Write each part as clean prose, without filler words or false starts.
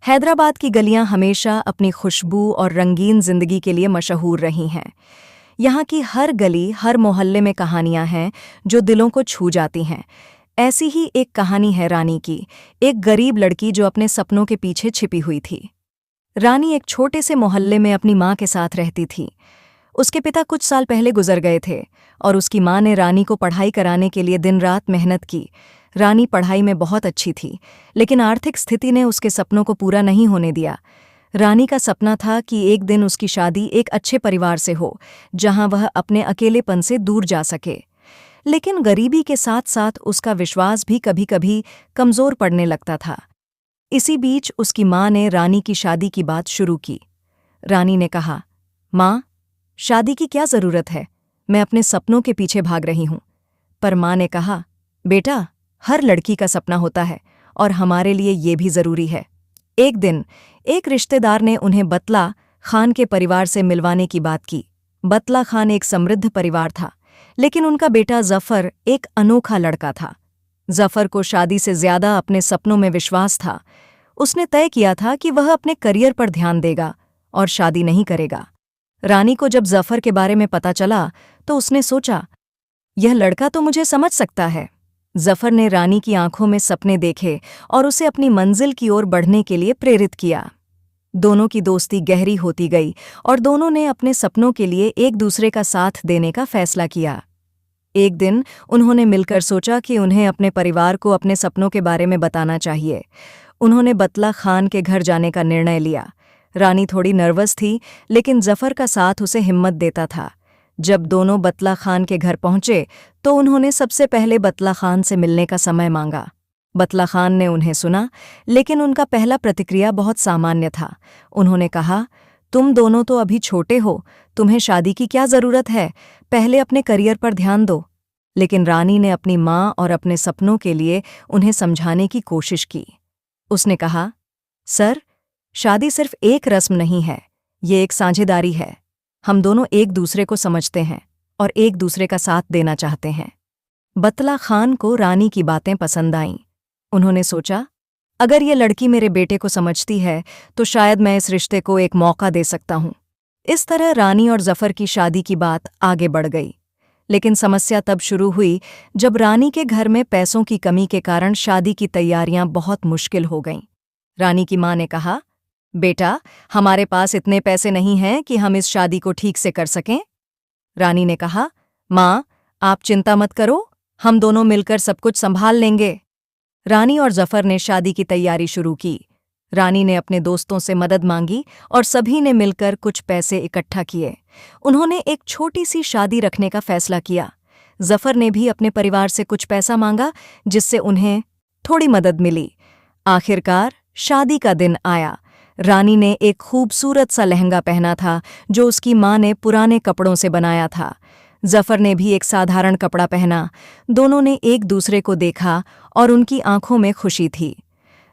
हैदराबाद की गलियां हमेशा अपनी खुशबू और रंगीन जिंदगी के लिए मशहूर रही हैं। यहाँ की हर गली, हर मोहल्ले में कहानियां हैं जो दिलों को छू जाती हैं। ऐसी ही एक कहानी है रानी की, एक गरीब लड़की जो अपने सपनों के पीछे छिपी हुई थी। रानी एक छोटे से मोहल्ले में अपनी माँ के साथ रहती थी। उसके पिता कुछ साल पहले गुजर गए थे और उसकी माँ ने रानी को पढ़ाई कराने के लिए दिन रात मेहनत की। रानी पढ़ाई में बहुत अच्छी थी, लेकिन आर्थिक स्थिति ने उसके सपनों को पूरा नहीं होने दिया। रानी का सपना था कि एक दिन उसकी शादी एक अच्छे परिवार से हो, जहां वह अपने अकेलेपन से दूर जा सके। लेकिन गरीबी के साथ साथ उसका विश्वास भी कभी-कभी कमजोर पड़ने लगता था। इसी बीच उसकी माँ ने रानी की शादी की बात शुरू की। रानी ने कहा, माँ, शादी की क्या जरूरत है? मैं अपने सपनों के पीछे भाग रही हूं। पर माँ ने कहा, बेटा, हर लड़की का सपना होता है और हमारे लिए ये भी जरूरी है। एक दिन एक रिश्तेदार ने उन्हें बतला खान के परिवार से मिलवाने की बात की। बतला खान एक समृद्ध परिवार था, लेकिन उनका बेटा जफर एक अनोखा लड़का था। जफर को शादी से ज्यादा अपने सपनों में विश्वास था। उसने तय किया था कि वह अपने करियर पर ध्यान देगा और शादी नहीं करेगा। रानी को जब जफर के बारे में पता चला तो उसने सोचा, यह लड़का तो मुझे समझ सकता है। जफर ने रानी की आंखों में सपने देखे और उसे अपनी मंजिल की ओर बढ़ने के लिए प्रेरित किया। दोनों की दोस्ती गहरी होती गई और दोनों ने अपने सपनों के लिए एक दूसरे का साथ देने का फैसला किया। एक दिन उन्होंने मिलकर सोचा कि उन्हें अपने परिवार को अपने सपनों के बारे में बताना चाहिए। उन्होंने बतला खान के घर जाने का निर्णय लिया। रानी थोड़ी नर्वस थी, लेकिन जफर का साथ उसे हिम्मत देता था। जब दोनों बतला खान के घर पहुंचे तो उन्होंने सबसे पहले बतला खान से मिलने का समय मांगा। बतला खान ने उन्हें सुना, लेकिन उनका पहला प्रतिक्रिया बहुत सामान्य था। उन्होंने कहा, तुम दोनों तो अभी छोटे हो, तुम्हें शादी की क्या जरूरत है? पहले अपने करियर पर ध्यान दो। लेकिन रानी ने अपनी माँ और अपने सपनों के लिए उन्हें समझाने की कोशिश की। उसने कहा, सर, शादी सिर्फ एक रस्म नहीं है, ये एक साझेदारी है। हम दोनों एक दूसरे को समझते हैं और एक दूसरे का साथ देना चाहते हैं। बतला खान को रानी की बातें पसंद आईं। उन्होंने सोचा, अगर ये लड़की मेरे बेटे को समझती है तो शायद मैं इस रिश्ते को एक मौका दे सकता हूं। इस तरह रानी और जफर की शादी की बात आगे बढ़ गई। लेकिन समस्या तब शुरू हुई जब रानी के घर में पैसों की कमी के कारण शादी की तैयारियां बहुत मुश्किल हो गईं। रानी की मां ने कहा, बेटा, हमारे पास इतने पैसे नहीं हैं कि हम इस शादी को ठीक से कर सकें। रानी ने कहा, मां, आप चिंता मत करो, हम दोनों मिलकर सब कुछ संभाल लेंगे। रानी और जफर ने शादी की तैयारी शुरू की। रानी ने अपने दोस्तों से मदद मांगी और सभी ने मिलकर कुछ पैसे इकट्ठा किए। उन्होंने एक छोटी सी शादी रखने का फैसला किया। जफर ने भी अपने परिवार से कुछ पैसा मांगा, जिससे उन्हें थोड़ी मदद मिली। आखिरकार शादी का दिन आया। रानी ने एक खूबसूरत सा लहंगा पहना था जो उसकी माँ ने पुराने कपड़ों से बनाया था। जफर ने भी एक साधारण कपड़ा पहना। दोनों ने एक दूसरे को देखा और उनकी आंखों में खुशी थी।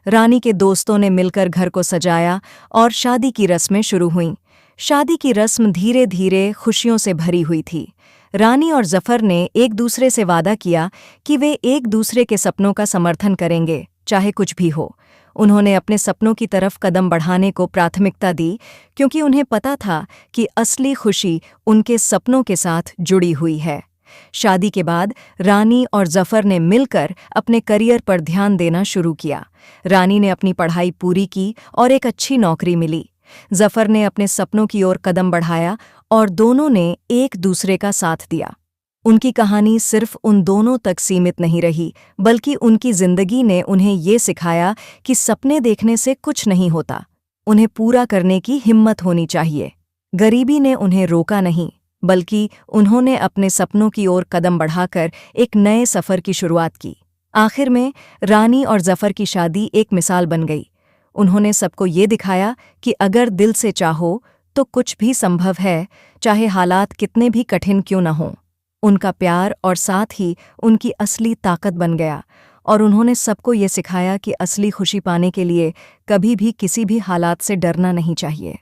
रानी के दोस्तों ने मिलकर घर को सजाया और शादी की रस्में शुरू हुईं। शादी की रस्म धीरे धीरे खुशियों से भरी हुई थी। रानी और जफर ने एक दूसरे से वादा किया कि वे एक दूसरे के सपनों का समर्थन करेंगे, चाहे कुछ भी हो। उन्होंने अपने सपनों की तरफ कदम बढ़ाने को प्राथमिकता दी, क्योंकि उन्हें पता था कि असली खुशी उनके सपनों के साथ जुड़ी हुई है। शादी के बाद रानी और जफर ने मिलकर अपने करियर पर ध्यान देना शुरू किया। रानी ने अपनी पढ़ाई पूरी की और एक अच्छी नौकरी मिली। जफर ने अपने सपनों की ओर कदम बढ़ाया और दोनों ने एक दूसरे का साथ दिया। उनकी कहानी सिर्फ उन दोनों तक सीमित नहीं रही, बल्कि उनकी जिंदगी ने उन्हें ये सिखाया कि सपने देखने से कुछ नहीं होता, उन्हें पूरा करने की हिम्मत होनी चाहिए। गरीबी ने उन्हें रोका नहीं, बल्कि उन्होंने अपने सपनों की ओर कदम बढ़ाकर एक नए सफ़र की शुरुआत की। आखिर में रानी और जफर की शादी एक मिसाल बन गई। उन्होंने सबको ये दिखाया कि अगर दिल से चाहो तो कुछ भी संभव है, चाहे हालात कितने भी कठिन क्यों न हों। उनका प्यार और साथ ही उनकी असली ताकत बन गया और उन्होंने सबको ये सिखाया कि असली खुशी पाने के लिए कभी भी किसी भी हालात से डरना नहीं चाहिए।